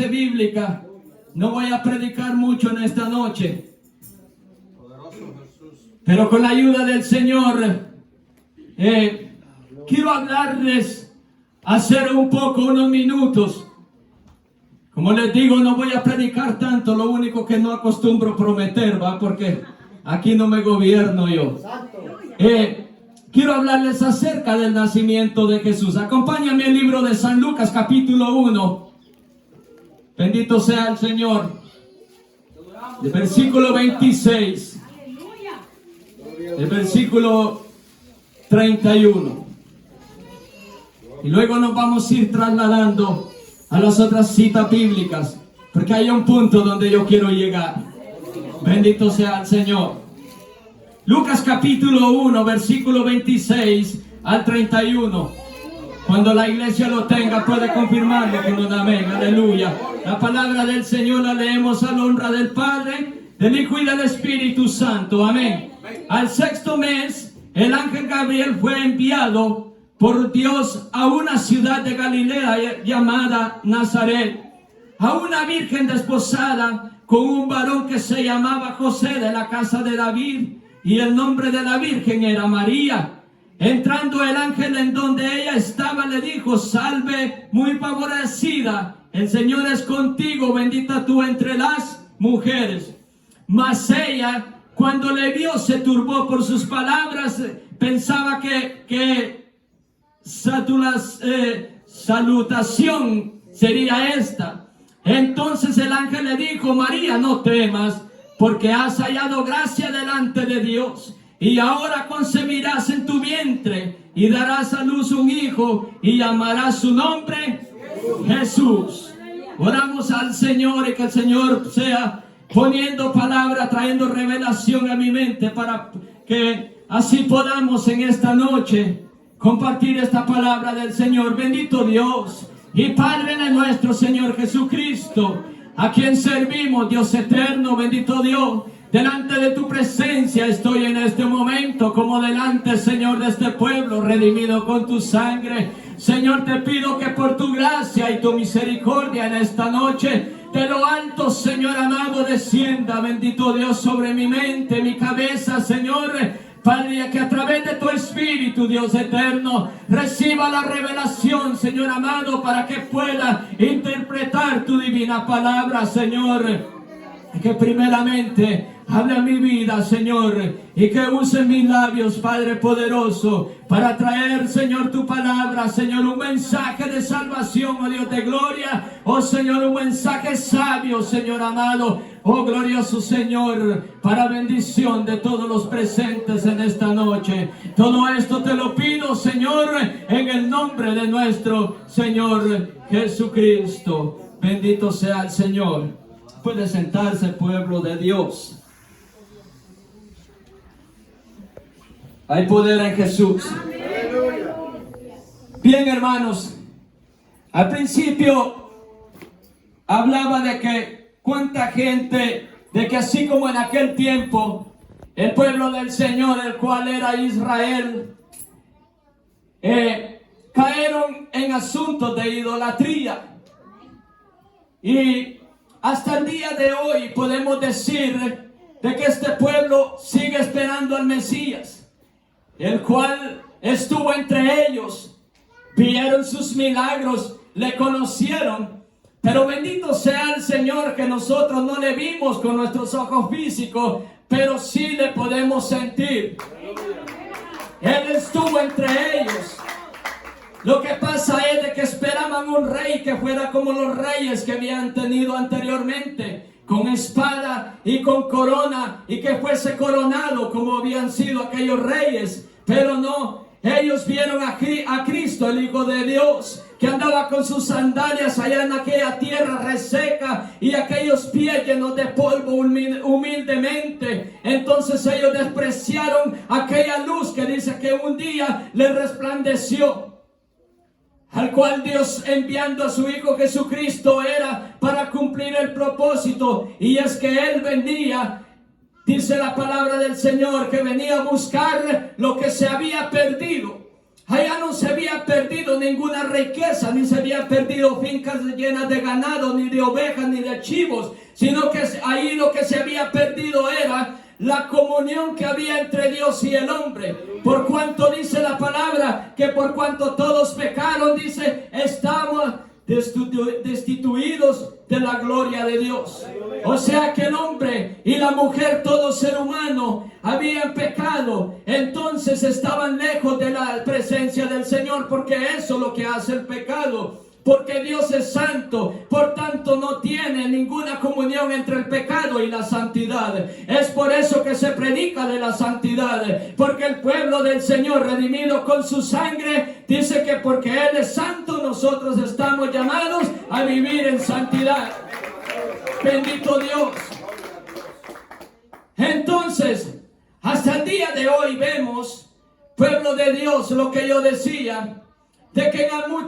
base bíblica. No voy a predicar mucho en esta noche, pero con la ayuda del Señor quiero hablarles, hacer unos minutos. Como les digo, no voy a predicar tanto, lo único que no acostumbro prometer, ¿va? Porque aquí no me gobierno yo. Quiero hablarles acerca del nacimiento de Jesús. Acompáñame al libro de San Lucas, capítulo 1. Bendito sea el Señor. El versículo 26. El versículo 31. Y luego nos vamos a ir trasladando a las otras citas bíblicas, porque hay un punto donde yo quiero llegar. Bendito sea el Señor. Lucas capítulo 1, versículo 26 al 31. Cuando la iglesia lo tenga, puede confirmarlo con un amén. Aleluya. La palabra del Señor la leemos a la honra del Padre, del Hijo y del Espíritu Santo. Amén. Al sexto mes, el ángel Gabriel fue enviado por Dios a una ciudad de Galilea llamada Nazaret, a una virgen desposada con un varón que se llamaba José, de la casa de David, y el nombre de la virgen era María. Entrando el ángel en donde ella estaba, le dijo: salve, muy favorecida, el Señor es contigo, bendita tú entre las mujeres. Mas ella, cuando le vio, se turbó por sus palabras, pensaba que salutación sería esta. Entonces el ángel le dijo: María, no temas, porque has hallado gracia delante de Dios, y ahora concebirás en tu vientre y darás a luz un hijo y llamarás su nombre Jesús. Oramos al Señor y que el Señor sea poniendo palabra, trayendo revelación a mi mente, para que así podamos en esta noche compartir esta palabra del Señor. Bendito Dios y Padre de nuestro Señor Jesucristo, a quien servimos, Dios eterno. Bendito Dios, delante de tu presencia estoy en este momento, como delante, Señor, de este pueblo redimido con tu sangre. Señor, te pido que por tu gracia y tu misericordia en esta noche, de lo alto, Señor amado, descienda, bendito Dios, sobre mi mente, mi cabeza, Señor Padre, que a través de tu Espíritu, Dios eterno, reciba la revelación, Señor amado, para que pueda interpretar tu divina palabra, Señor. Que primeramente hable a mi vida, Señor, y que use mis labios, Padre poderoso, para traer, Señor, tu palabra, Señor, un mensaje de salvación, oh Dios de gloria, oh Señor, un mensaje sabio, Señor amado, oh glorioso Señor, para bendición de todos los presentes en esta noche. Todo esto te lo pido, Señor, en el nombre de nuestro Señor Jesucristo. Bendito sea el Señor. Puede sentarse, pueblo de Dios. Hay poder en Jesús. Bien, hermanos, al principio hablaba de que cuánta gente, de que así como en aquel tiempo el pueblo del Señor, el cual era Israel, cayeron en asuntos de idolatría. Y hasta el día de hoy podemos decir de que este pueblo sigue esperando al Mesías, el cual estuvo entre ellos, vieron sus milagros, le conocieron, pero bendito sea el Señor que nosotros no le vimos con nuestros ojos físicos, pero sí le podemos sentir. Él estuvo entre ellos. Lo que pasa es de que esperaban un rey que fuera como los reyes que habían tenido anteriormente, con espada y con corona, y que fuese coronado como habían sido aquellos reyes. Pero no, ellos vieron a Cristo, el Hijo de Dios, que andaba con sus sandalias allá en aquella tierra reseca y aquellos pies llenos de polvo humildemente. Entonces ellos despreciaron aquella luz que dice que un día les resplandeció, al cual Dios, enviando a su Hijo Jesucristo, era para cumplir el propósito, y es que Él venía, dice la palabra del Señor, que venía a buscar lo que se había perdido. allá no se había perdido ninguna riqueza, ni se había perdido fincas llenas de ganado, ni de ovejas, ni de chivos, sino que ahí lo que se había perdido era la comunión que había entre Dios y el hombre. Por cuanto dice la palabra que por cuanto todos pecaron, dice, estamos destituidos de la gloria de Dios. O sea que el hombre y la mujer, todo ser humano, habían pecado. Entonces estaban lejos de la presencia del Señor, porque eso es lo que hace el pecado. Porque Dios es santo, por tanto no tiene ninguna comunión entre el pecado y la santidad. Es por eso que se predica de la santidad, porque el pueblo del Señor, redimido con su sangre, dice que porque Él es santo, nosotros estamos llamados a vivir en santidad. Bendito Dios. Entonces, hasta el día de hoy vemos, pueblo de Dios, lo que yo decía, de que aún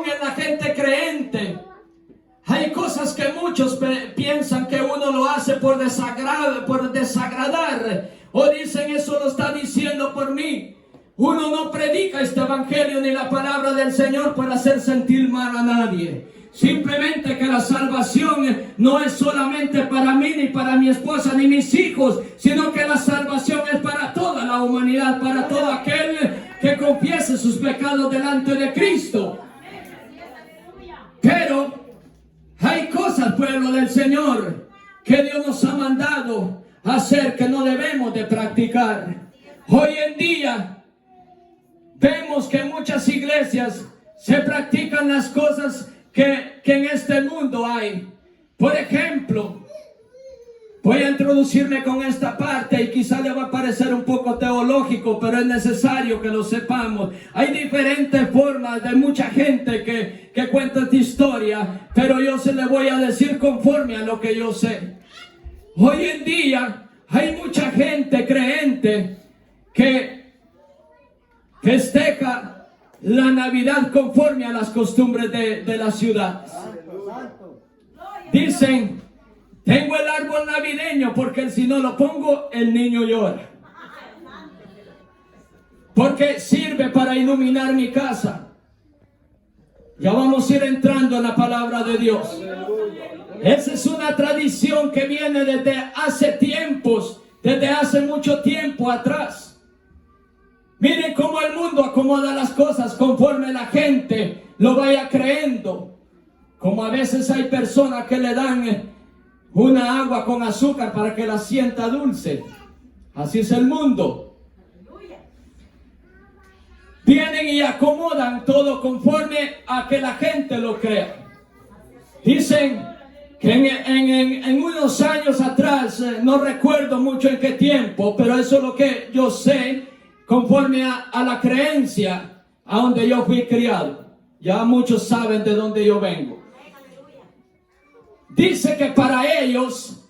en la gente creente, hay cosas que muchos piensan que uno lo hace por desagradar, o dicen, eso lo está diciendo por mí. Uno no predica este evangelio ni la palabra del Señor para hacer sentir mal a nadie. Simplemente que la salvación no es solamente para mí, ni para mi esposa, ni mis hijos, sino que la salvación es para toda la humanidad, para todo aquel que confiese sus pecados delante de Cristo. Pero hay cosas, pueblo del Señor, que Dios nos ha mandado a hacer que no debemos de practicar. Hoy en día vemos que en muchas iglesias se practican las cosas que en este mundo hay. Por ejemplo, voy a introducirme con esta parte y quizá le va a parecer un poco teológico, pero es necesario que lo sepamos. Hay diferentes formas de mucha gente que cuenta esta historia, pero yo se le voy a decir conforme a lo que yo sé. Hoy en día hay mucha gente creente que festeja la Navidad conforme a las costumbres de la ciudad. Dicen, tengo el árbol navideño porque si no lo pongo, el niño llora. Porque sirve para iluminar mi casa. Ya vamos a ir entrando en la palabra de Dios. Esa es una tradición que viene desde hace tiempos, desde hace mucho tiempo atrás. Miren cómo el mundo acomoda las cosas conforme la gente lo vaya creyendo. Como a veces hay personas que le dan una agua con azúcar para que la sienta dulce. Así es el mundo. Vienen y acomodan todo conforme a que la gente lo crea. Dicen que en unos años atrás, no recuerdo mucho en qué tiempo, pero eso es lo que yo sé, conforme a la creencia a donde yo fui criado. Ya muchos saben de dónde yo vengo. Dice que para ellos,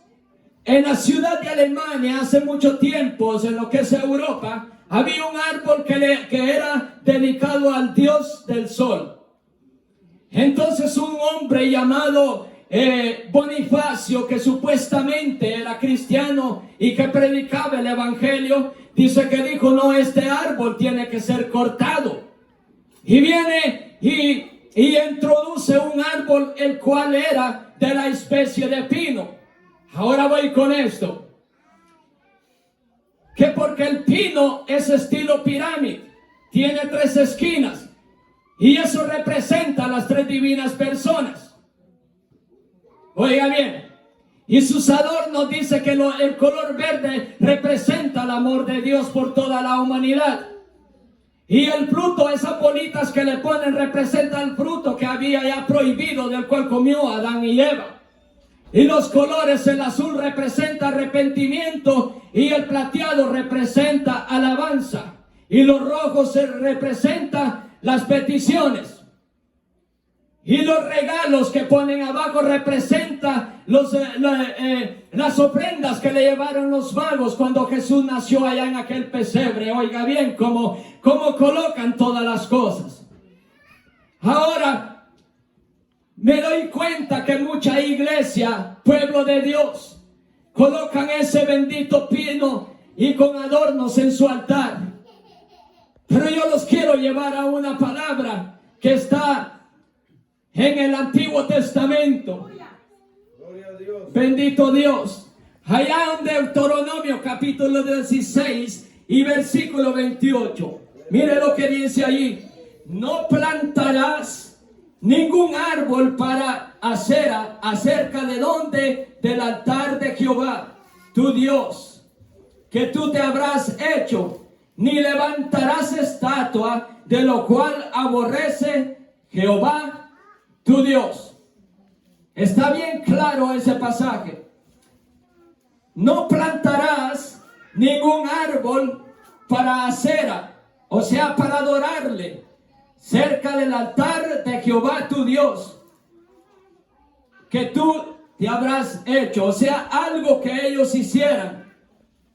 en la ciudad de Alemania, hace mucho tiempo, en lo que es Europa, había un árbol que era dedicado al dios del sol. Entonces un hombre llamado Bonifacio, que supuestamente era cristiano y que predicaba el evangelio, dice que dijo, no, este árbol tiene que ser cortado. Y viene y introduce un árbol el cual era de la especie de pino. Ahora voy con esto. Que porque el pino es estilo pirámide, tiene 3 esquinas. Y eso representa a las 3 divinas personas. Oiga bien. Y sus adornos dice que el color verde representa el amor de Dios por toda la humanidad. Y el fruto, esas bolitas que le ponen, representa el fruto que había ya prohibido, del cual comió Adán y Eva. Y los colores, el azul representa arrepentimiento y el plateado representa alabanza. Y los rojos representan las peticiones. Y los regalos que ponen abajo representan las ofrendas que le llevaron los magos cuando Jesús nació allá en aquel pesebre. Oiga bien cómo colocan todas las cosas. Ahora, me doy cuenta que mucha iglesia, pueblo de Dios, colocan ese bendito pino y con adornos en su altar. Pero yo los quiero llevar a una palabra que está en el Antiguo Testamento. Gloria a Dios. Bendito Dios. Allá en Deuteronomio capítulo 16 y versículo 28. Mire lo que dice allí. No plantarás ningún árbol para acera acerca de donde del altar de Jehová, tu Dios, que tú te habrás hecho, ni levantarás estatua de lo cual aborrece Jehová, tu Dios. Está bien claro ese pasaje. No plantarás ningún árbol para acera, o sea, para adorarle, cerca del altar de Jehová tu Dios, que tú te habrás hecho. O sea, algo que ellos hicieran,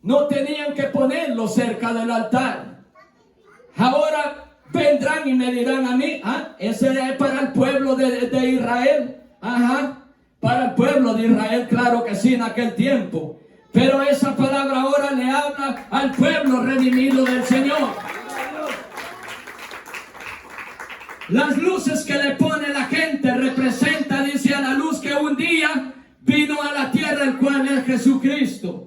no tenían que ponerlo cerca del altar. Ahora vendrán y me dirán a mí, ese es para el pueblo de Israel. Para el pueblo de Israel, claro que sí, en aquel tiempo. Pero esa palabra ahora le habla al pueblo redimido del Señor. Las luces que le pone la gente representa, dice, a la luz que un día vino a la tierra, el cual es Jesucristo.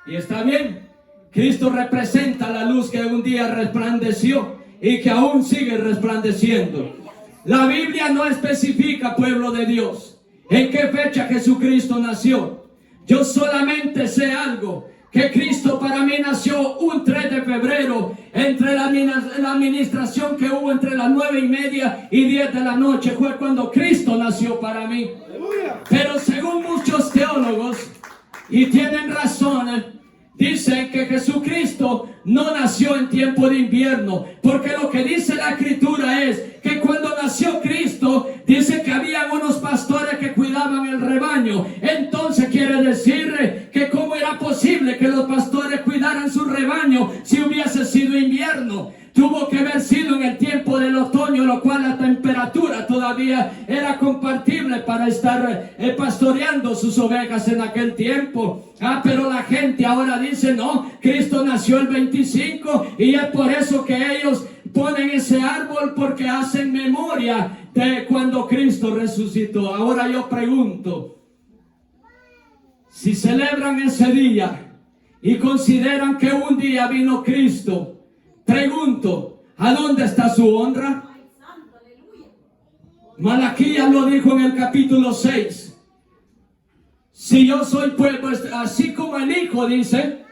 Y está bien, Cristo representa la luz que un día resplandeció y que aún sigue resplandeciendo. La Biblia no especifica, pueblo de Dios, en qué fecha Jesucristo nació. Yo solamente sé algo, que Cristo para mí nació un 3 de febrero, entre la administración que hubo entre las 9:30 y 10 de la noche, fue cuando Cristo nació para mí. Pero según muchos teólogos, y tienen razón, dicen que Jesucristo no nació en tiempo de invierno, porque lo que dice la Escritura es que cuando nació Cristo, dice que había unos pastores que cuidaban el rebaño. Entonces quiere decir que cómo era posible que los pastores cuidaran su rebaño si hubiese sido invierno. Tuvo que haber sido en el tiempo del otoño, lo cual la temperatura todavía era compatible para estar pastoreando sus ovejas en aquel tiempo. Pero la gente ahora dice, no, Cristo nació el 25 y es por eso que ellos ponen ese árbol, porque hacen memoria de cuando Cristo resucitó. Ahora yo pregunto, si celebran ese día y consideran que un día vino Cristo, pregunto, ¿a dónde está su honra? Malaquías lo dijo en el capítulo 6. Si yo soy pues así como el Hijo dice,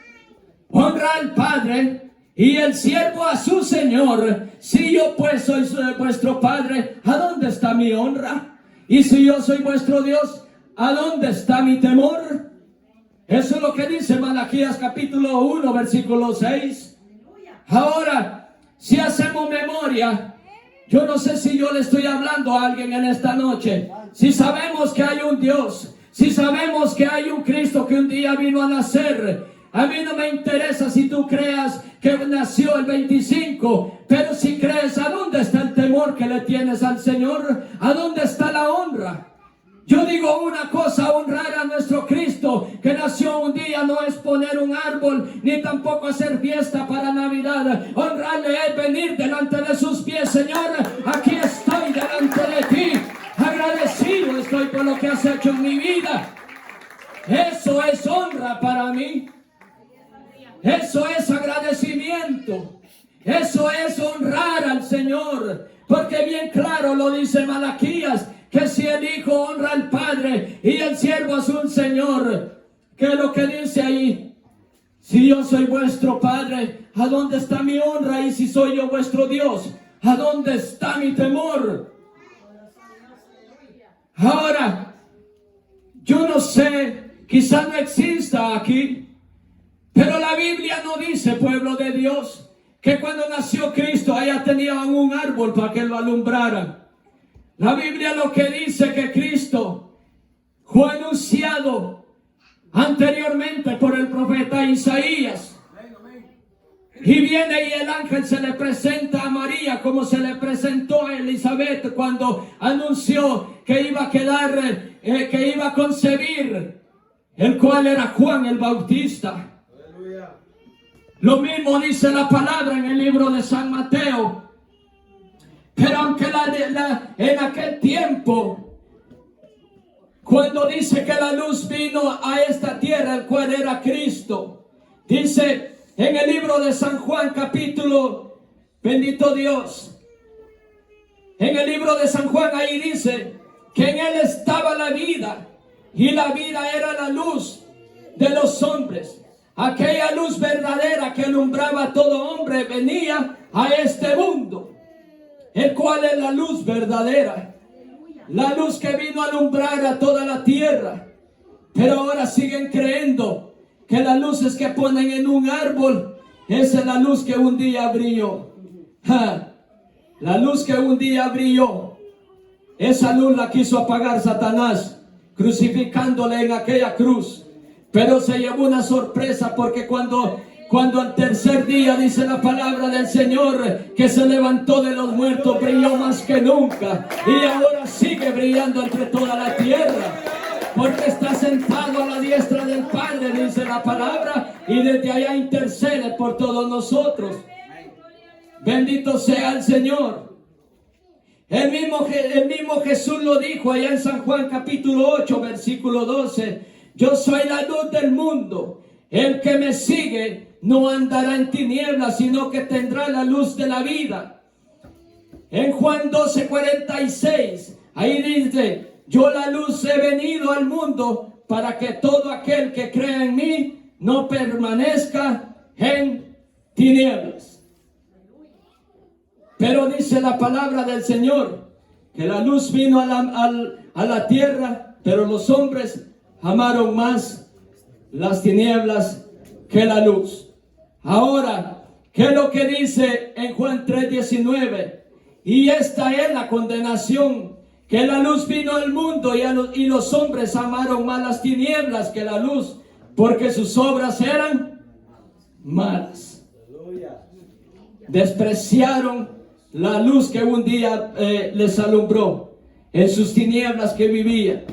honra al Padre y el siervo a su Señor. Si yo pues soy vuestro Padre, ¿a dónde está mi honra? Y si yo soy vuestro Dios, ¿a dónde está mi temor? Eso es lo que dice Malaquías capítulo 1, versículo 6. Ahora, si hacemos memoria, yo no sé si yo le estoy hablando a alguien en esta noche. Si sabemos que hay un Dios, si sabemos que hay un Cristo que un día vino a nacer, a mí no me interesa si tú creas que nació el 25, pero si crees, ¿a dónde está el temor que le tienes al Señor? ¿A dónde está la honra? Yo digo una cosa, honrar a nuestro Cristo que nació un día no es poner un árbol ni tampoco hacer fiesta para Navidad. Honrarle es venir delante de sus pies. Señor, aquí estoy delante de ti, agradecido estoy por lo que has hecho en mi vida. Eso es honra para mí. Eso es agradecimiento. Eso es honrar al Señor, porque bien claro lo dice Malaquías, que si el Hijo honra al Padre y el siervo a su Señor, ¿qué es lo que dice ahí? Si yo soy vuestro Padre, ¿a dónde está mi honra? Y si soy yo vuestro Dios, ¿a dónde está mi temor? Ahora, yo no sé, quizá no exista aquí, pero la Biblia no dice, pueblo de Dios, que cuando nació Cristo allá tenían un árbol para que lo alumbrara. La Biblia lo que dice que Cristo fue anunciado anteriormente por el profeta Isaías. Y viene y el ángel se le presenta a María como se le presentó a Elizabeth cuando anunció que iba a que iba a concebir, el cual era Juan el Bautista. Lo mismo dice la palabra en el libro de San Mateo. Pero aunque en aquel tiempo, cuando dice que la luz vino a esta tierra, el cual era Cristo, dice en el libro de San Juan capítulo, bendito Dios, en el libro de San Juan ahí dice que en él estaba la vida y la vida era la luz de los hombres. Aquella luz verdadera que alumbraba a todo hombre venía a este mundo, el cual es la luz verdadera, la luz que vino a alumbrar a toda la tierra. Pero ahora siguen creyendo que las luces que ponen en un árbol, esa es la luz que un día brilló. La luz que un día brilló, esa luz la quiso apagar Satanás, crucificándole en aquella cruz. Pero se llevó una sorpresa, porque cuando al tercer día, dice la palabra del Señor, que se levantó de los muertos, brilló más que nunca. Y ahora sigue brillando entre toda la tierra, porque está sentado a la diestra del Padre, dice la palabra, y desde allá intercede por todos nosotros. Bendito sea el Señor. El mismo Jesús lo dijo allá en San Juan capítulo 8, versículo 12. Yo soy la luz del mundo. El que me sigue no andará en tinieblas, sino que tendrá la luz de la vida. En Juan 12:46, ahí dice: yo la luz he venido al mundo para que todo aquel que crea en mí no permanezca en tinieblas. Pero dice la palabra del Señor que la luz vino a la tierra, pero los hombres amaron más las tinieblas que la luz. Ahora, ¿qué es lo que dice en Juan 3:19? Y esta es la condenación, que la luz vino al mundo y los hombres amaron más las tinieblas que la luz, porque sus obras eran malas. Despreciaron la luz que un día les alumbró en sus tinieblas que vivían,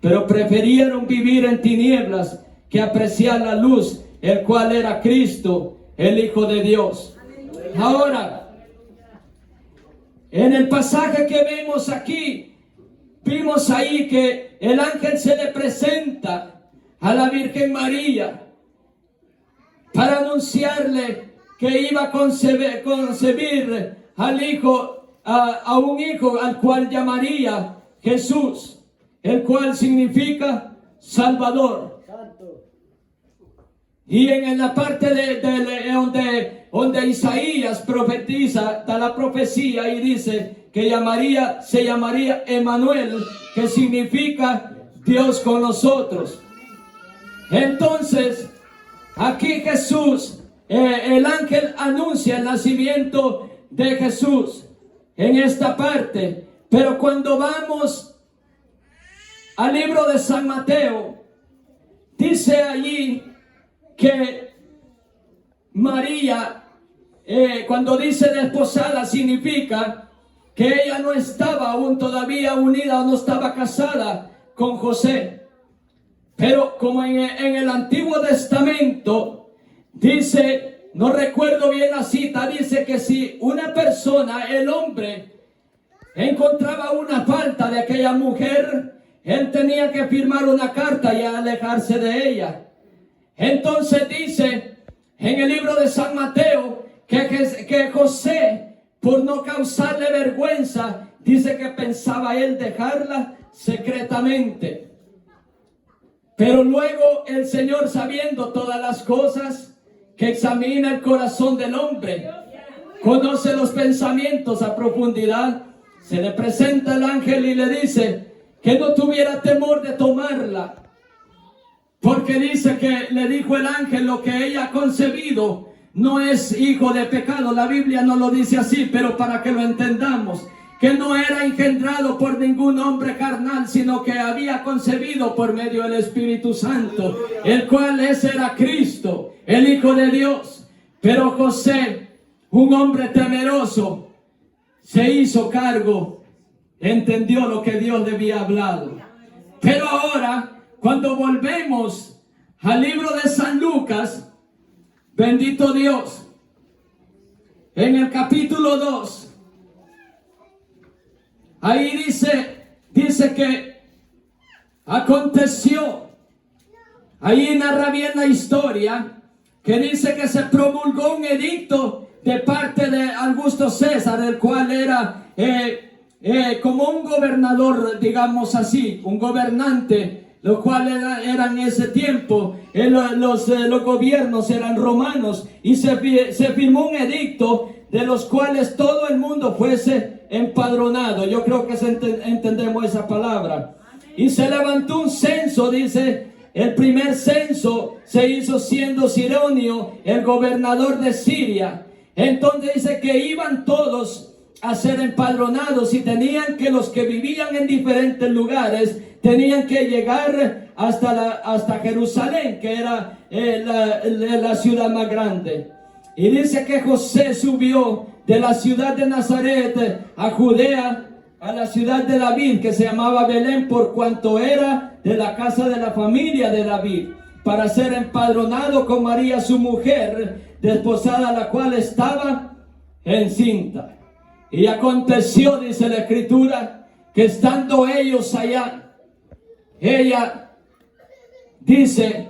pero prefirieron vivir en tinieblas que apreciar la luz, el cual era Cristo, el Hijo de Dios. Ahora, en el pasaje que vemos aquí, vimos ahí que el ángel se le presenta a la Virgen María para anunciarle que iba a concebir al hijo, a un hijo al cual llamaría Jesús, el cual significa Salvador. Y en la parte donde Isaías profetiza, da la profecía y dice que se llamaría Emmanuel, que significa Dios con nosotros. Entonces, aquí Jesús, el ángel anuncia el nacimiento de Jesús en esta parte. Pero cuando vamos al libro de San Mateo, dice allí que María, cuando dice desposada, significa que ella no estaba aún todavía unida o no estaba casada con José. Pero como en el Antiguo Testamento dice, no recuerdo bien la cita, dice que si una persona, el hombre, encontraba una falta de aquella mujer, él tenía que firmar una carta y alejarse de ella. Entonces dice en el libro de San Mateo que José, por no causarle vergüenza, dice que pensaba él dejarla secretamente. Pero luego el Señor, sabiendo todas las cosas, que examina el corazón del hombre, conoce los pensamientos a profundidad, se le presenta el ángel y le dice que no tuviera temor de tomarla, porque dice que le dijo el ángel: lo que ella ha concebido no es hijo de pecado. La Biblia no lo dice así, pero para que lo entendamos, que no era engendrado por ningún hombre carnal, sino que había concebido por medio del Espíritu Santo, el cual era Cristo, el Hijo de Dios. Pero José, un hombre temeroso, se hizo cargo, entendió lo que Dios le había hablado. Pero ahora, cuando volvemos al libro de San Lucas, Bendito Dios. En el capítulo 2, ahí dice que aconteció, ahí narra bien la historia, que dice que se promulgó un edicto de parte de Augusto César, el cual era como un gobernador, digamos así, un gobernante, lo cual era en ese tiempo, los gobiernos eran romanos, y se firmó un edicto de los cuales todo el mundo fuese empadronado. Yo creo que entendemos esa palabra. Y se levantó un censo, dice, el primer censo se hizo siendo Cironio el gobernador de Siria. Entonces dice que iban todos a ser empadronados y tenían que, los que vivían en diferentes lugares, tenían que llegar hasta Jerusalén, que era la ciudad más grande. Y dice que José subió de la ciudad de Nazaret a Judea, a la ciudad de David, que se llamaba Belén, por cuanto era de la casa de la familia de David, para ser empadronado con María su mujer, desposada, la cual estaba encinta. Y aconteció, dice la escritura, que estando ellos allá, ella dice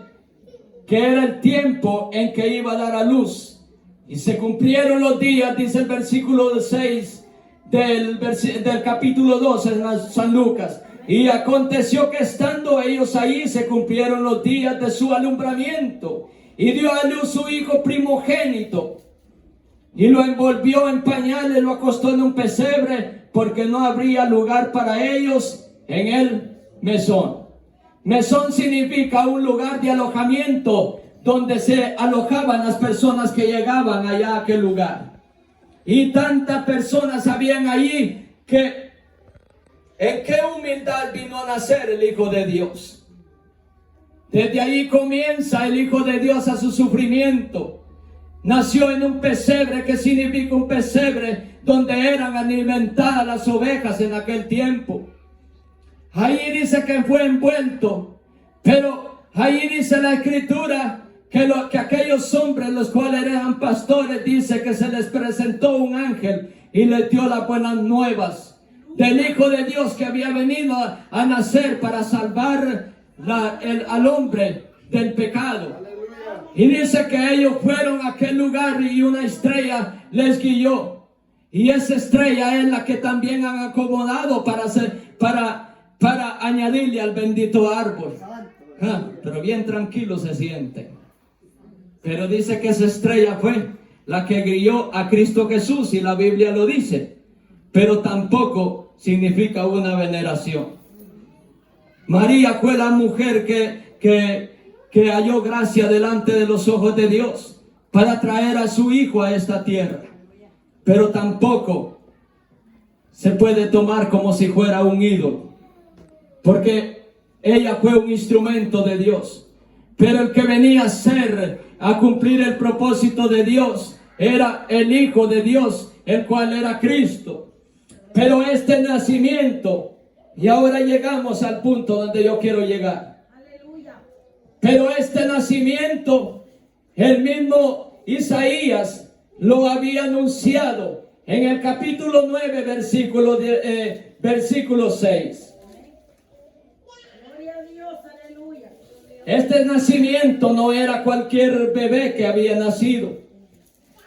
que era el tiempo en que iba a dar a luz. Y se cumplieron los días, dice el versículo 6 del capítulo 2 en San Lucas. Y aconteció que estando ellos ahí, se cumplieron los días de su alumbramiento. Y dio a luz su hijo primogénito. Y lo envolvió en pañales, lo acostó en un pesebre, porque no habría lugar para ellos en el mesón. Mesón significa un lugar de alojamiento, donde se alojaban las personas que llegaban allá a aquel lugar. Y tantas personas habían allí que en qué humildad vino a nacer el Hijo de Dios. Desde ahí comienza el Hijo de Dios a su sufrimiento. Nació en un pesebre, que significa un pesebre donde eran alimentadas las ovejas en aquel tiempo. Ahí dice que fue envuelto, pero ahí dice la escritura que aquellos hombres, los cuales eran pastores, dice que se les presentó un ángel y les dio las buenas nuevas del Hijo de Dios, que había venido a nacer para salvar al hombre del pecado. Y dice que ellos fueron a aquel lugar y una estrella les guió. Y esa estrella es la que también han acomodado para añadirle al bendito árbol. Pero bien tranquilo se siente. Pero dice que esa estrella fue la que guió a Cristo Jesús, y la Biblia lo dice. Pero tampoco significa una veneración. María fue la mujer que halló gracia delante de los ojos de Dios para traer a su hijo a esta tierra. Pero tampoco se puede tomar como si fuera un ídolo, porque ella fue un instrumento de Dios. Pero el que venía a cumplir el propósito de Dios era el Hijo de Dios, el cual era Cristo. Pero este nacimiento, y ahora llegamos al punto donde yo quiero llegar. Pero este nacimiento, el mismo Isaías lo había anunciado en el capítulo 9, versículo 6. Este nacimiento no era cualquier bebé que había nacido.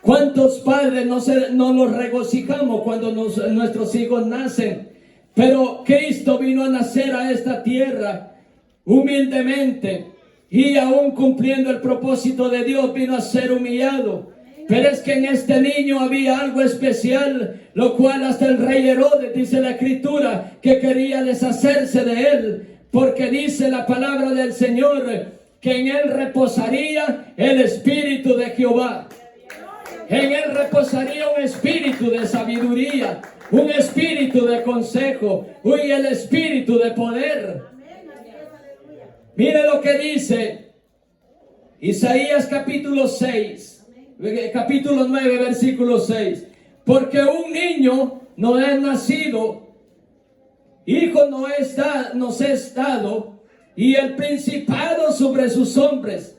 ¿Cuántos padres no nos regocijamos cuando nuestros hijos nacen? Pero Cristo vino a nacer a esta tierra humildemente, y aún cumpliendo el propósito de Dios vino a ser humillado. Pero es que en este niño había algo especial, lo cual hasta el rey Herodes, dice la escritura, que quería deshacerse de él, porque dice la palabra del Señor que en él reposaría el espíritu de Jehová. En él reposaría un espíritu de sabiduría, un espíritu de consejo y el espíritu de poder. Mire lo que dice Isaías capítulo 9, versículo 6. Porque un niño no es nacido, hijo nos es dado, y el principado sobre sus hombros,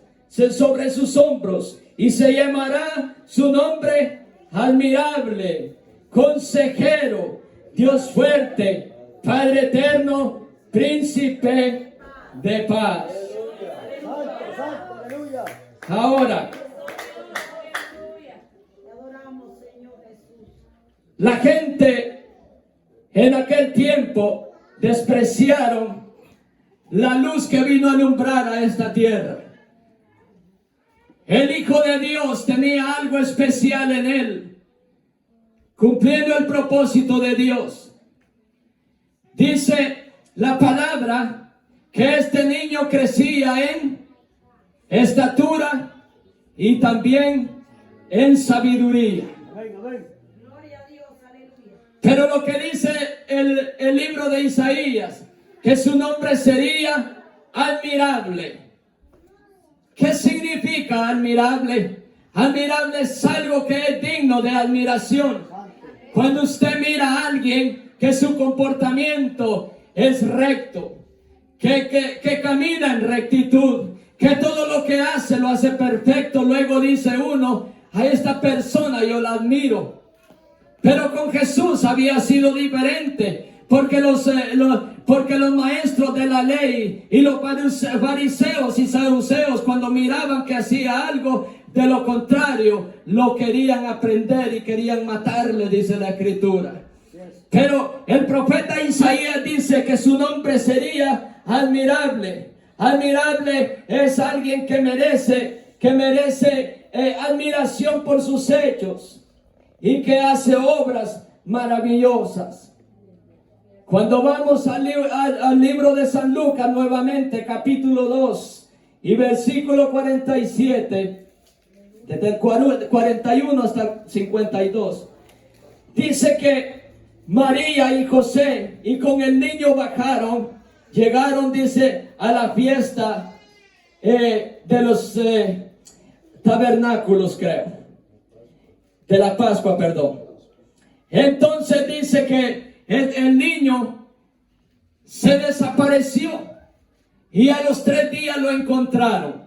y se llamará su nombre admirable, consejero, Dios fuerte, Padre eterno, príncipe de paz. Ahora, la gente en aquel tiempo despreciaron la luz que vino a alumbrar a esta tierra. El Hijo de Dios tenía algo especial en él, cumpliendo el propósito de Dios. Dice la palabra que este niño crecía en estatura y también en sabiduría. Pero lo que dice el libro de Isaías, que su nombre sería admirable. ¿Qué significa admirable? Admirable es algo que es digno de admiración. Cuando usted mira a alguien que su comportamiento es recto, que camina en rectitud, que todo lo que hace lo hace perfecto, luego dice uno, a esta persona yo la admiro. Pero con Jesús había sido diferente, porque los maestros de la ley y los fariseos y saduceos, cuando miraban que hacía algo de lo contrario, lo querían aprender y querían matarle, dice la Escritura. Pero el profeta Isaías dice que su nombre sería admirable. Admirable es alguien que merece admiración por sus hechos y que hace obras maravillosas. Cuando vamos al libro de San Lucas nuevamente, capítulo 2 y versículo 47, desde el 41 hasta el 52, dice que María y José y con el niño llegaron, dice, a la fiesta de los tabernáculos, creo, de la Pascua, perdón. Entonces dice que el niño se desapareció y a los 3 días lo encontraron.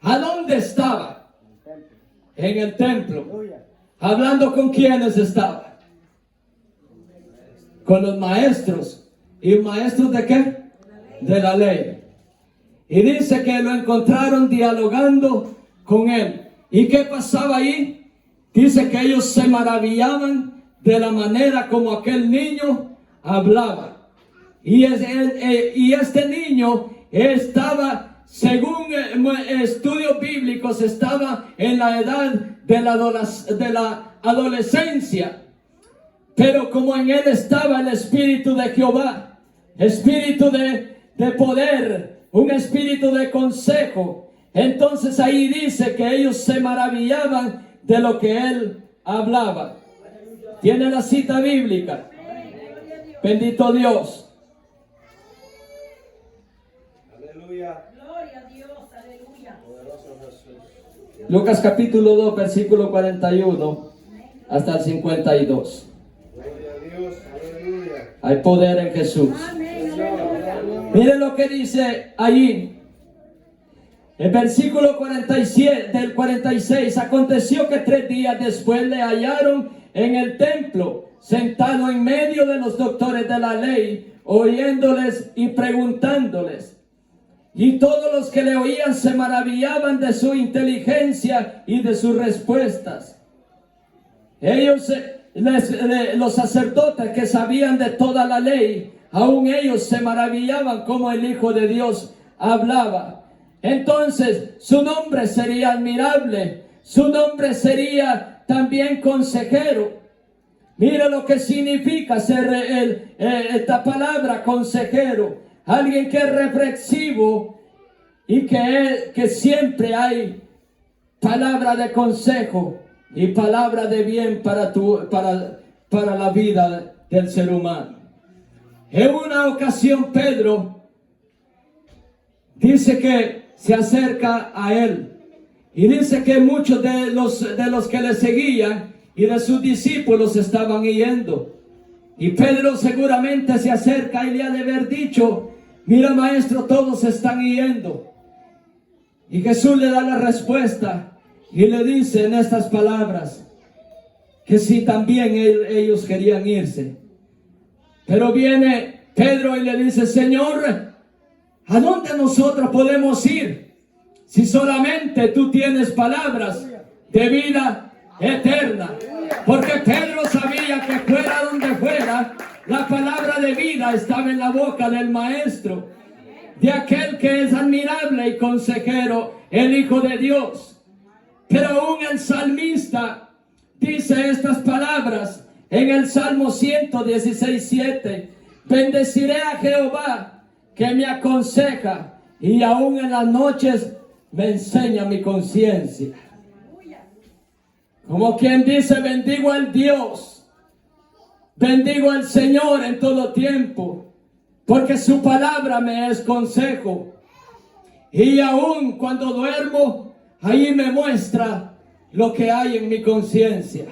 ¿A dónde estaba? En el templo. ¿Hablando con quiénes estaba? Con los maestros. ¿Y maestros de qué? De la ley. Y dice que lo encontraron dialogando con él. ¿Y qué pasaba ahí? Dice que ellos se maravillaban de la manera como aquel niño hablaba. Y este niño estaba, según estudios bíblicos, estaba en la edad de la adolescencia. Pero como en él estaba el Espíritu de Jehová, espíritu de poder, un espíritu de consejo, entonces ahí dice que ellos se maravillaban de lo que él hablaba. ¿Tiene la cita bíblica? Bendito Dios. Aleluya. Gloria a Dios, aleluya. Poderoso Jesús. Lucas capítulo 2, versículo 41 hasta el 52. Gloria a Dios. Aleluya. Hay poder en Jesús. Mire lo que dice allí. El versículo 47, del 46. Aconteció que 3 días después le hallaron en el templo, sentado en medio de los doctores de la ley, oyéndoles y preguntándoles. Y todos los que le oían se maravillaban de su inteligencia y de sus respuestas. Ellos, los sacerdotes que sabían de toda la ley, aún ellos se maravillaban como el Hijo de Dios hablaba. Entonces su nombre sería admirable, su nombre sería también consejero. Mira lo que significa ser esta palabra consejero. Alguien que es reflexivo y que siempre hay palabra de consejo y palabra de bien para la vida del ser humano. En una ocasión Pedro dice que se acerca a él y dice que muchos de los que le seguían y de sus discípulos estaban yendo. Y Pedro seguramente se acerca y le ha de haber dicho: mira, maestro, todos están yendo. Y Jesús le da la respuesta: y le dice en estas palabras que si también ellos querían irse. Pero viene Pedro y le dice: Señor, ¿a dónde nosotros podemos ir si solamente tú tienes palabras de vida eterna? Porque Pedro sabía que fuera donde fuera, la palabra de vida estaba en la boca del Maestro, de aquel que es admirable y consejero, el Hijo de Dios. Pero aún el salmista dice estas palabras en el Salmo 116:7: bendeciré a Jehová, que me aconseja, y aún en las noches me enseña mi conciencia. Como quien dice: bendigo al Dios, bendigo al Señor en todo tiempo, porque su palabra me es consejo. Y aún cuando duermo, ahí me muestra lo que hay en mi conciencia.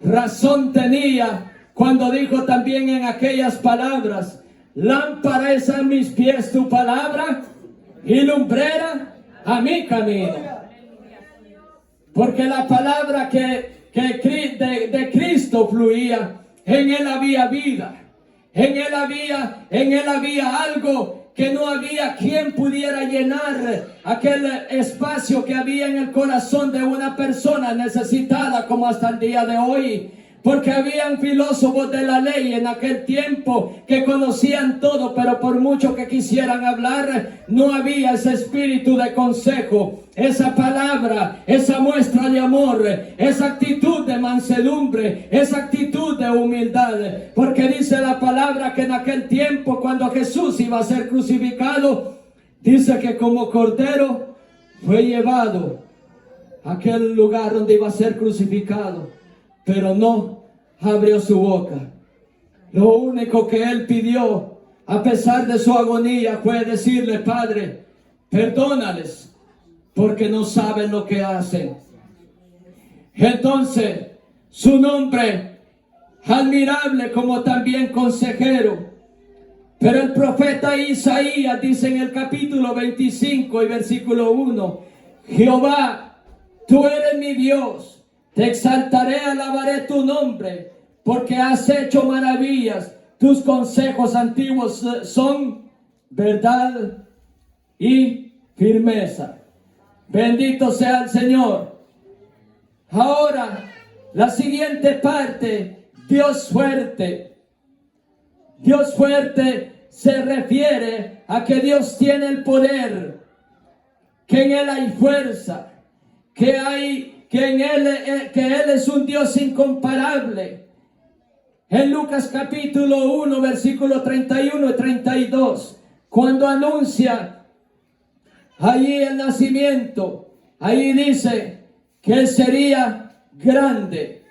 Razón tenía cuando dijo también en aquellas palabras: lámpara es a mis pies tu palabra y lumbrera a mi camino. Porque la palabra de Cristo fluía, en él había vida, en él había algo que no había quien pudiera llenar, aquel espacio que había en el corazón de una persona necesitada, como hasta el día de hoy. Porque habían filósofos de la ley en aquel tiempo que conocían todo, pero por mucho que quisieran hablar, no había ese espíritu de consejo, esa palabra, esa muestra de amor, esa actitud de mansedumbre, esa actitud de humildad. Porque dice la palabra que en aquel tiempo, cuando Jesús iba a ser crucificado, dice que como cordero fue llevado a aquel lugar donde iba a ser crucificado, pero no abrió su boca. Lo único que él pidió, a pesar de su agonía, fue decirle: Padre, perdónales, porque no saben lo que hacen. Entonces, su nombre, admirable como también consejero. Pero el profeta Isaías dice en el capítulo 25 y versículo 1: Jehová, tú eres mi Dios, te exaltaré, alabaré tu nombre, porque has hecho maravillas. Tus consejos antiguos son verdad y firmeza. Bendito sea el Señor. Ahora, la siguiente parte: Dios fuerte. Dios fuerte se refiere a que Dios tiene el poder, que en Él hay fuerza, que Él es un Dios incomparable. En Lucas capítulo 1, versículo 31 y 32, cuando anuncia allí el nacimiento, ahí dice que Él sería grande.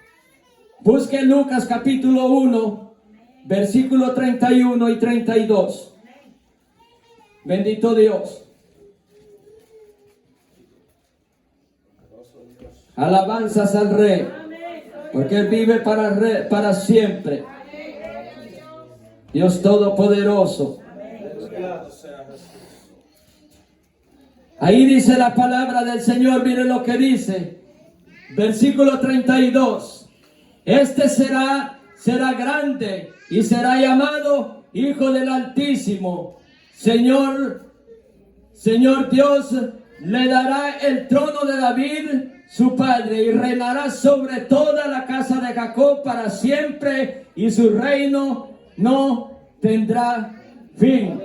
Busque Lucas capítulo 1, versículo 31 y 32. Bendito Dios. Alabanzas al Rey, porque Él vive para siempre. Dios Todopoderoso. Ahí dice la palabra del Señor, mire lo que dice. Versículo 32. Este será grande y será llamado Hijo del Altísimo. Señor Dios le dará el trono de David, su padre, y reinará sobre toda la casa de Jacob para siempre, y su reino no tendrá fin.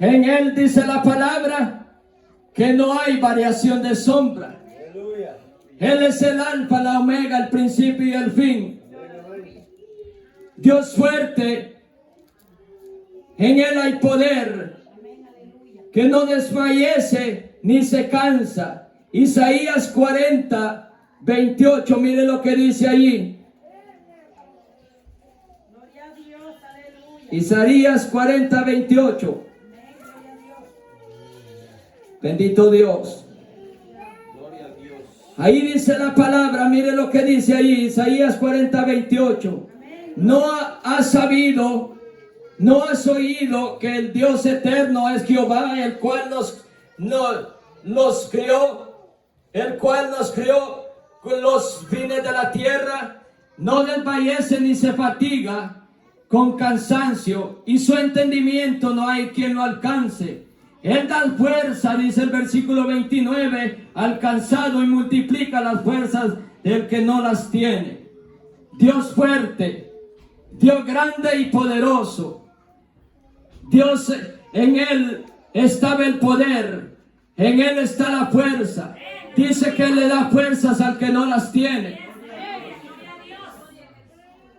En él dice la palabra que no hay variación de sombra. Él es el alfa, la omega, el principio y el fin. Dios fuerte, en él hay poder, que no desfallece ni se cansa. Isaías 40, 28, mire lo que dice allí. Isaías 40, 28. Bendito Dios. Ahí dice la palabra, mire lo que dice ahí, Isaías 40, 28. No has sabido, no has oído que el Dios eterno es Jehová, el cual los crió, el cual nos crió con los fines de la tierra, no desfallece ni se fatiga con cansancio, y su entendimiento no hay quien lo alcance. Él da fuerza, dice el versículo 29, al cansado, y multiplica las fuerzas del que no las tiene. Dios fuerte, Dios grande y poderoso. Dios, en Él estaba el poder, en Él está la fuerza. Dice que Él le da fuerzas al que no las tiene.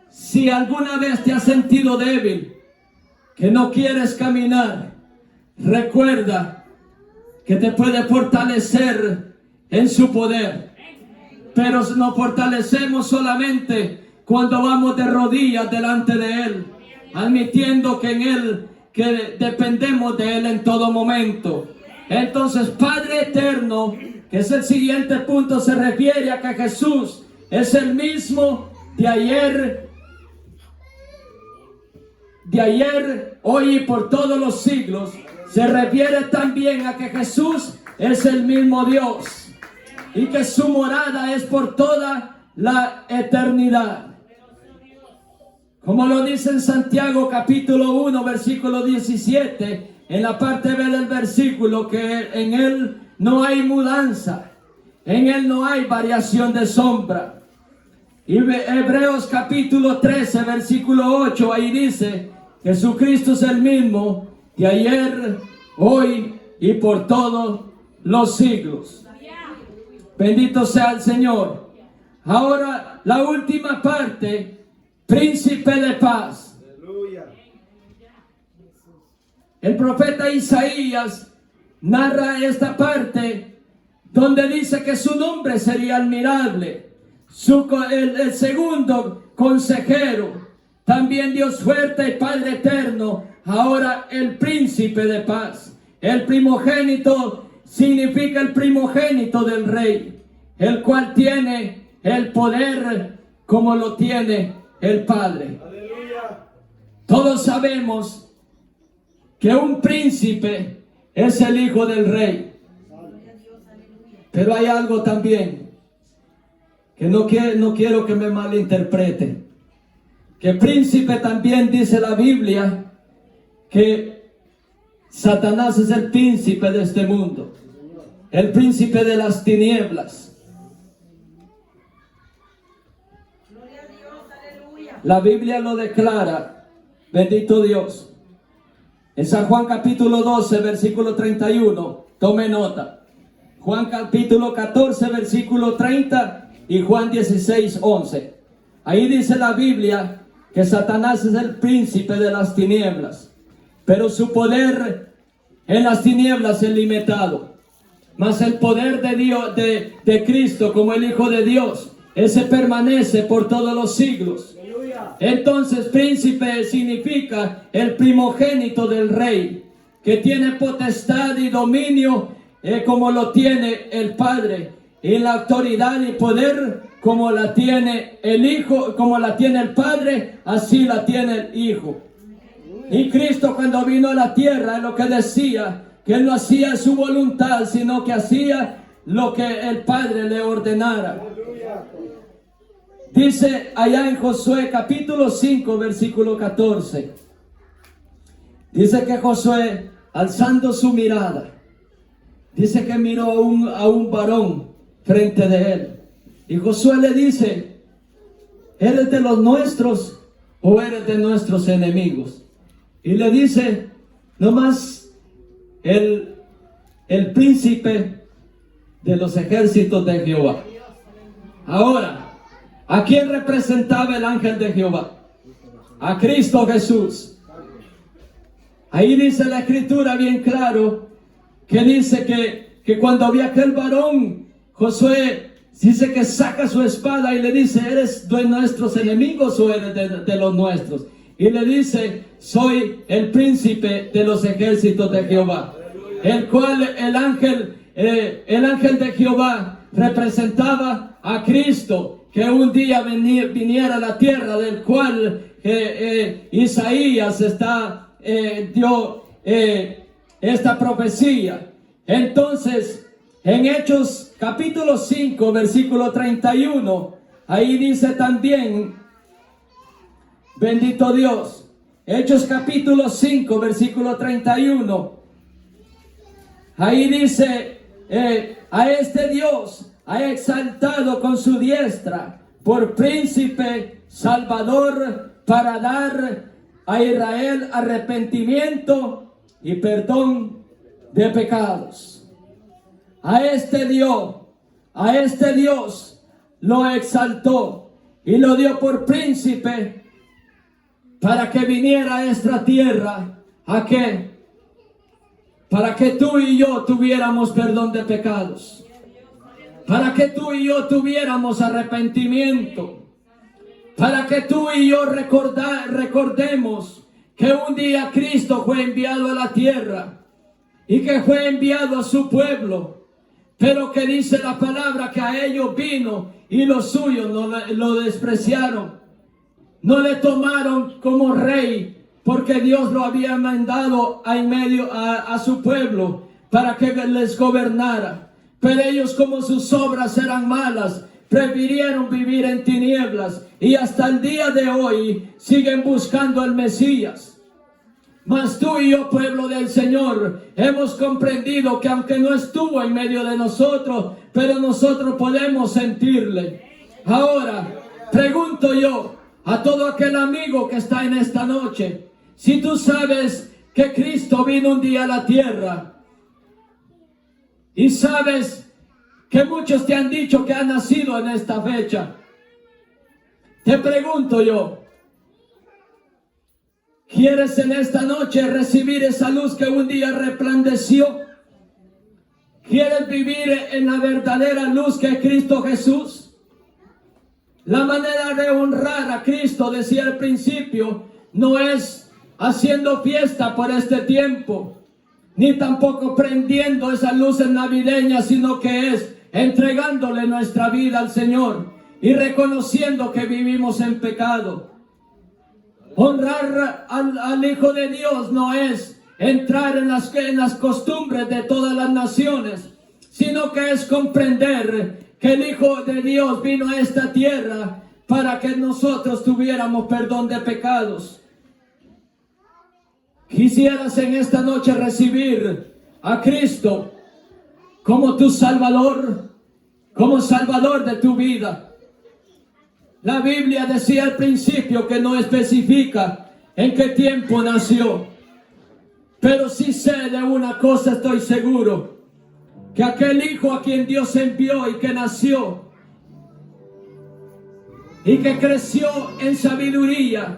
Si alguna vez te has sentido débil, que no quieres caminar, recuerda que te puede fortalecer en su poder. Pero nos fortalecemos solamente cuando vamos de rodillas delante de Él, admitiendo que en Él, que dependemos de Él en todo momento. Entonces, Padre eterno, que es el siguiente punto, se refiere a que Jesús es el mismo de ayer, hoy y por todos los siglos. Se refiere también a que Jesús es el mismo Dios y que su morada es por toda la eternidad. Como lo dice en Santiago capítulo 1 versículo 17, en la parte B del versículo, que en Él no hay mudanza, en Él no hay variación de sombra. Y Hebreos capítulo 13 versículo 8, ahí dice: Jesucristo es el mismo de ayer, hoy y por todos los siglos. Bendito sea el Señor. Ahora la última parte, príncipe de paz. Aleluya. El profeta Isaías narra esta parte donde dice que su nombre sería admirable, el segundo consejero, también Dios fuerte y Padre eterno, ahora el príncipe de paz. El primogénito significa el primogénito del rey, el cual tiene el poder como lo tiene el Padre. Aleluya. Todos sabemos que un príncipe es el hijo del rey. Pero hay algo también que no quiero que me malinterprete. Que príncipe también dice la Biblia que Satanás es el príncipe de este mundo, el príncipe de las tinieblas. Gloria a Dios, aleluya. La Biblia lo declara, bendito Dios. En San Juan capítulo 12, versículo 31, tome nota. Juan capítulo 14, versículo 30 y Juan 16, 11. Ahí dice la Biblia que Satanás es el príncipe de las tinieblas, pero su poder en las tinieblas es limitado. Mas el poder de Dios, de Cristo como el Hijo de Dios, ese permanece por todos los siglos. Entonces, príncipe significa el primogénito del rey, que tiene potestad y dominio como lo tiene el Padre, y la autoridad y poder como la tiene el Hijo, como la tiene el Padre, así la tiene el Hijo. Y Cristo, cuando vino a la tierra, es lo que decía, que Él no hacía su voluntad, sino que hacía lo que el Padre le ordenara. Dice allá en Josué capítulo 5 versículo 14. Dice que Josué, alzando su mirada, dice que miró a un varón frente de él. Y Josué le dice: ¿eres de los nuestros o eres de nuestros enemigos? Y le dice: nomás el príncipe de los ejércitos de Jehová. Ahora, ¿a quién representaba el ángel de Jehová? A Cristo Jesús. Ahí dice la escritura bien claro, que dice que cuando había aquel varón, Josué dice que saca su espada y le dice: ¿eres de nuestros enemigos o eres de los nuestros? Y le dice: soy el príncipe de los ejércitos de Jehová. El cual el ángel de Jehová representaba a Cristo, que un día viniera a la tierra, del cual Isaías dio esta profecía. Entonces En Hechos capítulo 5, versículo 31, ahí dice también, bendito Dios, Hechos capítulo 5, versículo 31, ahí dice, a este Dios ha exaltado con su diestra por príncipe salvador para dar a Israel arrepentimiento y perdón de pecados. A este Dios lo exaltó y lo dio por príncipe para que viniera a esta tierra. ¿A qué? Para que tú y yo tuviéramos perdón de pecados. Para que tú y yo tuviéramos arrepentimiento. Para que tú y yo recordemos que un día Cristo fue enviado a la tierra y que fue enviado a su pueblo. Pero que dice la palabra que a ellos vino y los suyos lo despreciaron. No le tomaron como rey porque Dios lo había mandado a su pueblo para que les gobernara. Pero ellos, como sus obras eran malas, prefirieron vivir en tinieblas y hasta el día de hoy siguen buscando al Mesías. Mas tú y yo, pueblo del Señor, hemos comprendido que aunque no estuvo en medio de nosotros, pero nosotros podemos sentirle. Ahora, pregunto yo a todo aquel amigo que está en esta noche, si tú sabes que Cristo vino un día a la tierra y sabes que muchos te han dicho que ha nacido en esta fecha, te pregunto yo, ¿quieres en esta noche recibir esa luz que un día resplandeció? ¿Quieres vivir en la verdadera luz que es Cristo Jesús? La manera de honrar a Cristo, decía al principio, no es haciendo fiesta por este tiempo, ni tampoco prendiendo esas luces navideñas, sino que es entregándole nuestra vida al Señor y reconociendo que vivimos en pecado. Honrar al Hijo de Dios no es entrar en las costumbres de todas las naciones, sino que es comprender que el Hijo de Dios vino a esta tierra para que nosotros tuviéramos perdón de pecados. Quisieras en esta noche recibir a Cristo como tu Salvador, como Salvador de tu vida. La Biblia decía al principio que no especifica en qué tiempo nació. Pero sí sé de una cosa, estoy seguro, que aquel Hijo a quien Dios envió y que nació y que creció en sabiduría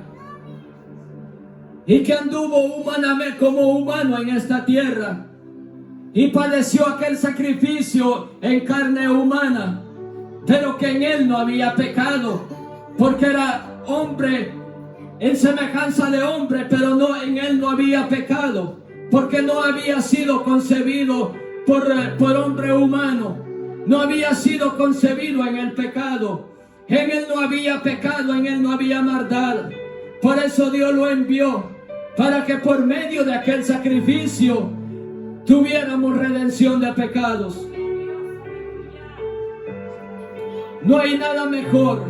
y que anduvo humanamente como humano en esta tierra y padeció aquel sacrificio en carne humana, pero que en él no había pecado, porque era hombre en semejanza de hombre, pero no, en él no había pecado, porque no había sido concebido por hombre humano, no había sido concebido en el pecado, en él no había pecado, en él no había maldad. Por eso Dios lo envió, para que por medio de aquel sacrificio tuviéramos redención de pecados. No hay nada mejor.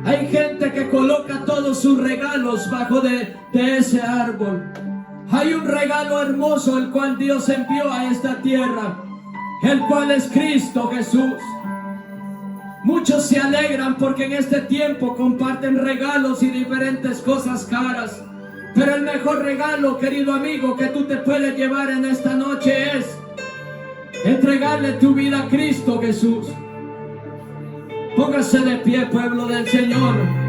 Hay gente que coloca todos sus regalos bajo de ese árbol. Hay un regalo hermoso el cual Dios envió a esta tierra, el cual es Cristo Jesús. Muchos se alegran porque en este tiempo comparten regalos y diferentes cosas caras. Pero el mejor regalo, querido amigo, que tú te puedes llevar en esta noche es entregarle tu vida a Cristo Jesús. Póngase de pie, pueblo del Señor.